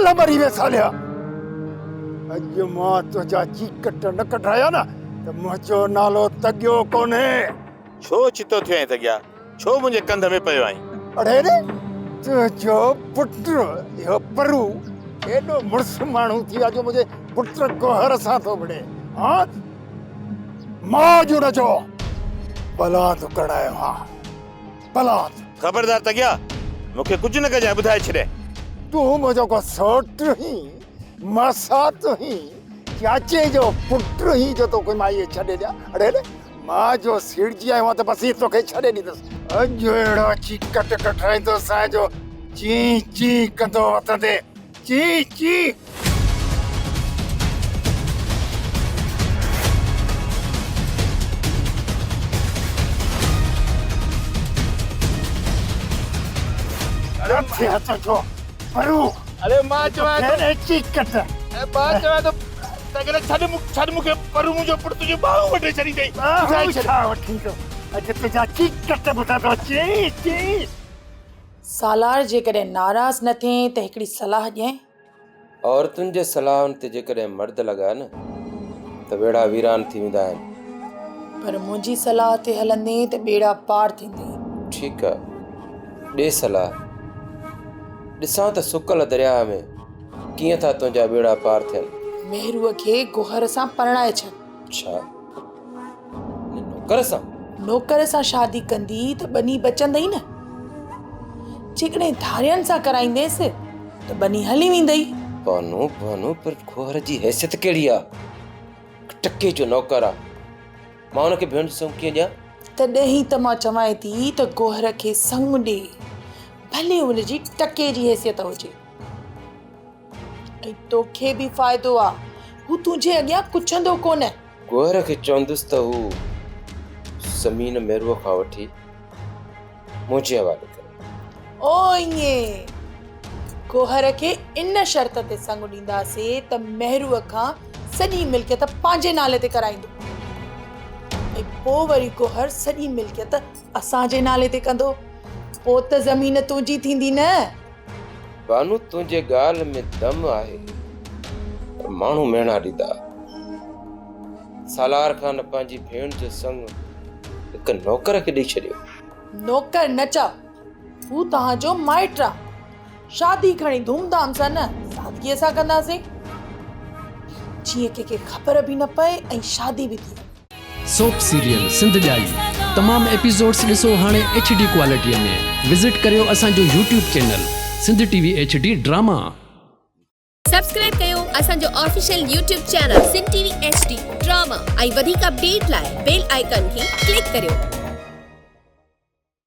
कल मरी वे सालिया अज मां तुझा चीकट न कढाया ना तो मुझो नालो तगियो कोने। छो चितो थियो है तगिया? छो मुझे कंध में पयो आई? अरे रे तुझो पुत्र यो परू एडो मुर्स मानू थी जो मुझे पुत्र गोहर सा तो बड़े। हां मां जो न जो बलात कढायो। हां बलात। खबरदार तगिया, मुखे कुछ न कजाए, बुधाए छड़े। तू मुझो को सोट ही मसात ही चाचे जो पुत्र ही जो तो कोई माई छड़े दिया। अरे रे मां जो सिड़जी आयो तो बस तो के छड़े दी दस अजड़ा चिकट कठाई तो सा जो ची ची कंदो वतदे ची ची। अरे तो परू अरे मां चवा अरे चिकट मां चवा तो तगले छड़ मुखे परू मुझो पुट तुझे बाहु वटे चली गई। बुधाए छड़े। अच्छा वठी तो अज तुझा चिकट बुधा तो ची ची। सालार जेकॾहिं नाराज़ न थिए त हिकिड़ी सलाह ॾियईं। औरतुनि जे सलाहनि ते जेकॾहिं मर्द लॻा न त बेड़ा वीरान थी वेंदा आहिनि। पर मुंहिंजी सलाह ते हलंदे त बेड़ा पार थींदे। ठीकु आहे, ॾे सलाह। ॾिसां त सुकल दरिया में कीअं था तुंहिंजा बेड़ा पार थियनि। मेहरूअ खे गोहर सां परणाए छॾ। छा नौकर सां? नौकर सां शादी कंदी त बनी बचंदई न। जेकॾहिं धारियनि सां कराईंदेसि त बनी हली वेंदई। भानू भानू पर गोहर जी हैसियत कहिड़ी आहे? टके जो नौकर आहे, मां हुनखे भेण ॾिसूं कीअं ॾियां? तॾहिं त मां चवां थी त गोहर खे संग ॾे, भले हुनजी टके जी हैसियत हुजे। ऐं तोखे बि फ़ाइदो आहे, हू तुंहिंजे अॻियां कुछंदो कोन। गोहर खे चवंदुसि त हू ज़मीन मेरुअ खां वठी मुंहिंजे हवाले करे। ओ ईअं गोहर खे इन शर्त ते संग ॾींदासीं त मेहरूअ खां सॼी मिल्कियत पंहिंजे नाले ते कराईंदो ऐं पोइ वरी गोहर सॼी मिल्कियत असांजे नाले ते कंदो। पोइ त ज़मीन तुंहिंजी थींदी न। बानू तुंहिंजे ॻाल्हि में दम आहे, पर माण्हू मेणा ॾींदा। सालार खान पंहिंजी भेण जो संग हिकु नौकर खे ॾेई छॾियो। नौकर न चओ, हू तव्हांजो माइट आहे। शादी खणी धूमधाम सां न सादगीअ सां कंदासीं, जीअं कंहिंखे ख़बर बि न पए ऐं शादी बि थी। सोप सीरियल सिंध ॼाई तमाम एपिसोड्स ॾिसो हाणे HD क्वालिटीअ में। विज़िट करियो असांजो YouTube channel Sindh TV HD drama. Subscribe कयो असांजो official YouTube channel Sindh TV HD drama ऐं वधीक अपडेट लाइ बेल आइकन खे क्लिक करियो।